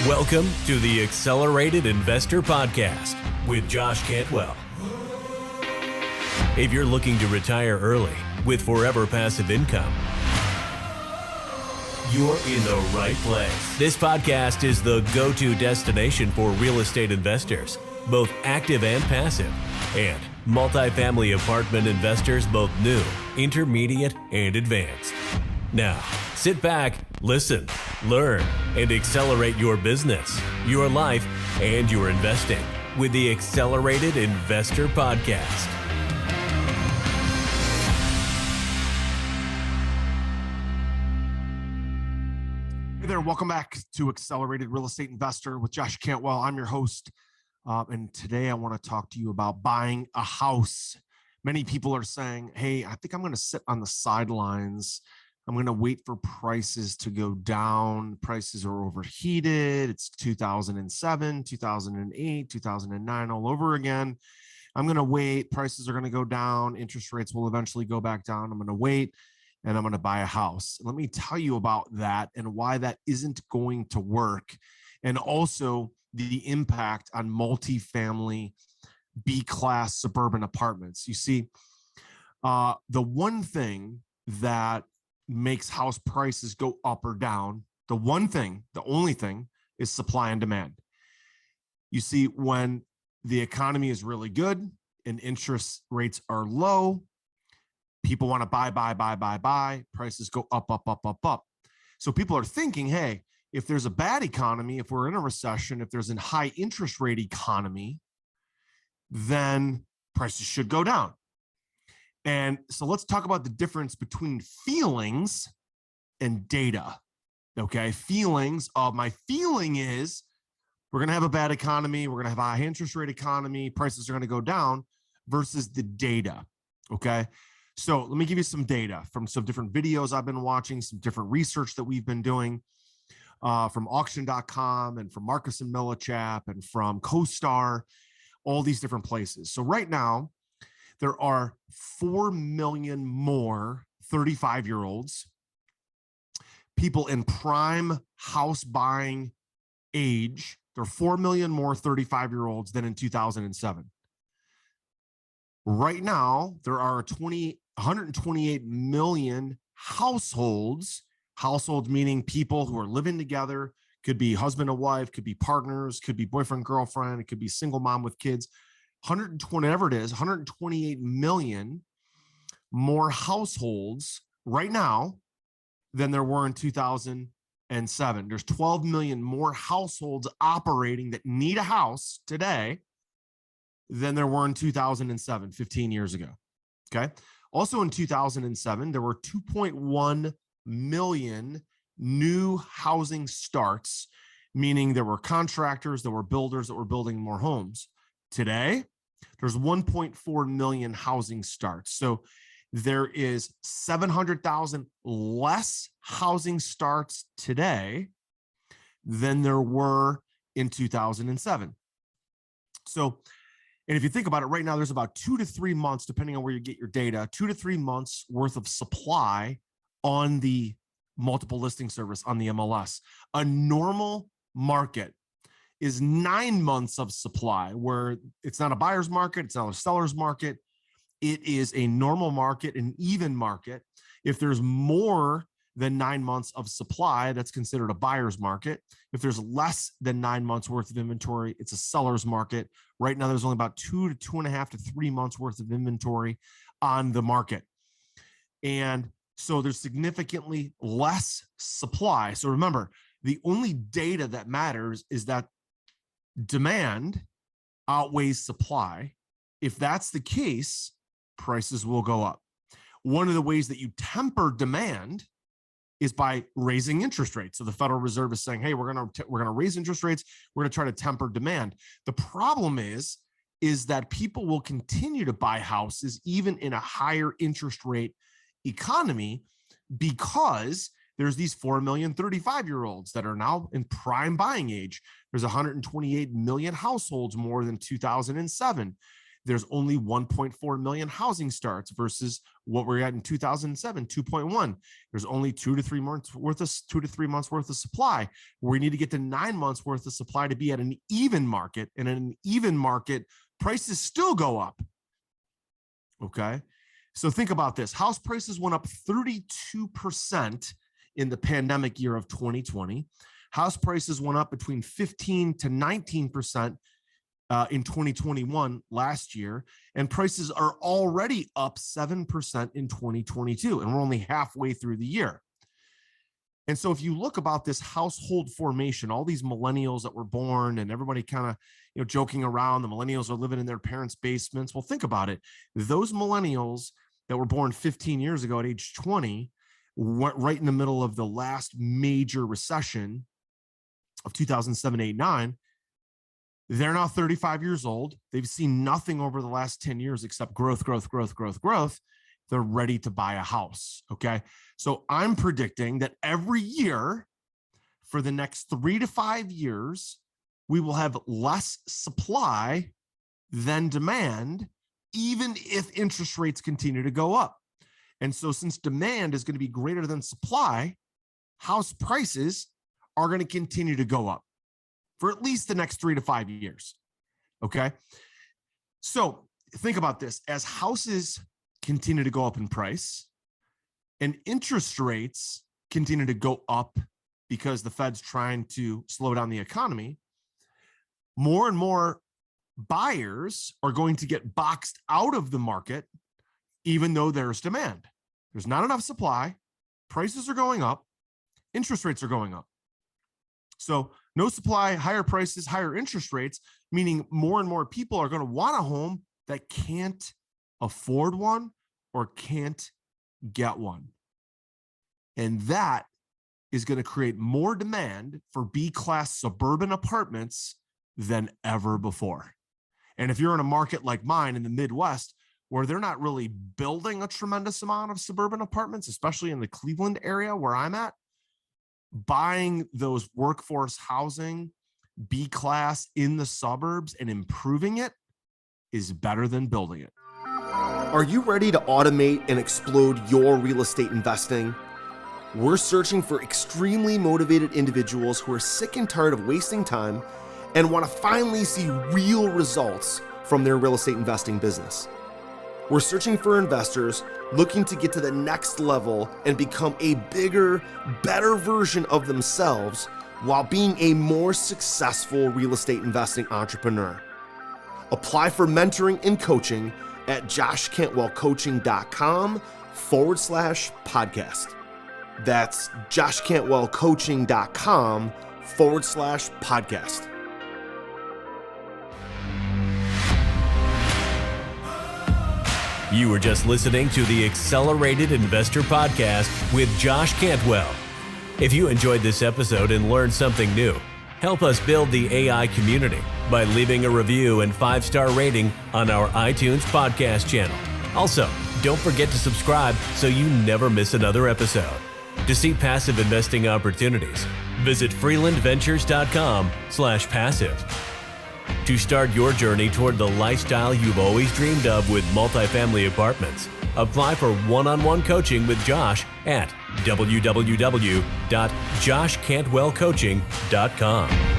Welcome to the Accelerated Investor Podcast with Josh Cantwell. If you're looking to retire early with forever passive income, you're in the right place. This podcast is the go-to destination for real estate investors, both active and passive, and multifamily apartment investors, both new, intermediate, and advanced. Now, sit back, listen, learn, and accelerate your business, your life, and your investing with the Accelerated Investor Podcast. Hey there, welcome back to Accelerated Real Estate Investor with Josh Cantwell. I'm your host, and today I want to talk to you about buying a house. Many people are saying, hey, I think I'm going to sit on the sidelines. I'm going to wait for prices to go down. Prices are overheated. It's 2007, 2008, 2009 all over again. I'm going to wait. Prices are going to go down. Interest rates will eventually go back down. I'm going to wait and I'm going to buy a house. Let me tell you about that and why that isn't going to work. And also the impact on multifamily B-class suburban apartments. You see, the one thing that makes house prices go up or down, the only thing is supply and demand. You see, when the economy is really good and interest rates are low, people want to buy, prices go up. So people are thinking, hey, if there's a bad economy, if we're in a recession, if there's a high interest rate economy, then prices should go down. And so let's talk about the difference between feelings and data. Okay. My feeling is we're going to have a bad economy. We're going to have a high interest rate economy. Prices are going to go down versus the data. Okay. So let me give you some data from some different videos I've been watching, some different research that we've been doing from auction.com and from Marcus and Millichap and from CoStar, all these different places. So right now, there are 4 million more 35-year-olds, people in prime house buying age. There are 4 million more 35-year-olds than in 2007. Right now, there are 128 million households meaning people who are living together, could be husband and wife, could be partners, could be boyfriend, girlfriend, it could be single mom with kids. 128 million more households right now than there were in 2007. There's 12 million more households operating that need a house today than there were in 2007, 15 years ago. Okay. Also in 2007, there were 2.1 million new housing starts, meaning there were contractors, there were builders that were building more homes. Today, there's 1.4 million housing starts. So there is 700,000 less housing starts today than there were in 2007. So, and if you think about it right now, there's about 2 to 3 months, depending on where you get your data, 2 to 3 months worth of supply on the multiple listing service on the MLS. A normal market is 9 months of supply, where it's not a buyer's market, it's not a seller's market. It is a normal market, an even market. If there's more than 9 months of supply, that's considered a buyer's market. If there's less than 9 months worth of inventory, it's a seller's market. Right now, there's only about 2 to 2.5 to 3 months worth of inventory on the market. And so there's significantly less supply. So remember, the only data that matters is that demand outweighs supply. If that's the case, prices will go up. One of the ways that you temper demand is by raising interest rates. So the Federal Reserve is saying, hey, we're going to raise interest rates. We're going to try to temper demand. The problem is that people will continue to buy houses even in a higher interest rate economy, because there's these 4 million 35-year-olds that are now in prime buying age. There's 128 million households more than 2007. There's only 1.4 million housing starts versus what we're at in 2007, 2.1. There's only 2 to 3 months worth of supply. We need to get to 9 months worth of supply to be at an even market. And in an even market, prices still go up. Okay. So think about this. House prices went up 32% in the pandemic year of 2020. House prices went up between 15 to 19% in 2021 last year, and prices are already up 7% in 2022, and we're only halfway through the year. And so if you look about this household formation, all these millennials that were born and everybody kind of, joking around, the millennials are living in their parents' basements. Well, think about it. Those millennials that were born 15 years ago at age 20 went right in the middle of the last major recession of 2007, 8, 9. They're now 35 years old. They've seen nothing over the last 10 years except growth. They're ready to buy a house. Okay. So I'm predicting that every year for the next 3 to 5 years, we will have less supply than demand, even if interest rates continue to go up. And so since demand is going to be greater than supply, house prices are going to continue to go up for at least the next 3 to 5 years. Okay. So think about this. As houses continue to go up in price and interest rates continue to go up because the Fed's trying to slow down the economy, more and more buyers are going to get boxed out of the market, even though there's demand. There's not enough supply. Prices are going up. Interest rates are going up. So no supply, higher prices, higher interest rates, meaning more and more people are going to want a home that can't afford one or can't get one. And that is going to create more demand for B-class suburban apartments than ever before. And if you're in a market like mine in the Midwest, where they're not really building a tremendous amount of suburban apartments, especially in the Cleveland area where I'm at, buying those workforce housing, B-class in the suburbs and improving it is better than building it. Are you ready to automate and explode your real estate investing? We're searching for extremely motivated individuals who are sick and tired of wasting time and want to finally see real results from their real estate investing business. We're searching for investors looking to get to the next level and become a bigger, better version of themselves while being a more successful real estate investing entrepreneur. Apply for mentoring and coaching at joshcantwellcoaching.com/podcast. That's joshcantwellcoaching.com/podcast. You were just listening to the Accelerated Investor Podcast with Josh Cantwell. If you enjoyed this episode and learned something new, help us build the AI community by leaving a review and 5-star rating on our iTunes podcast channel. Also, don't forget to subscribe so you never miss another episode. To see passive investing opportunities, visit freelandventures.com/passive. To start your journey toward the lifestyle you've always dreamed of with multifamily apartments, apply for one-on-one coaching with Josh at www.joshcantwellcoaching.com.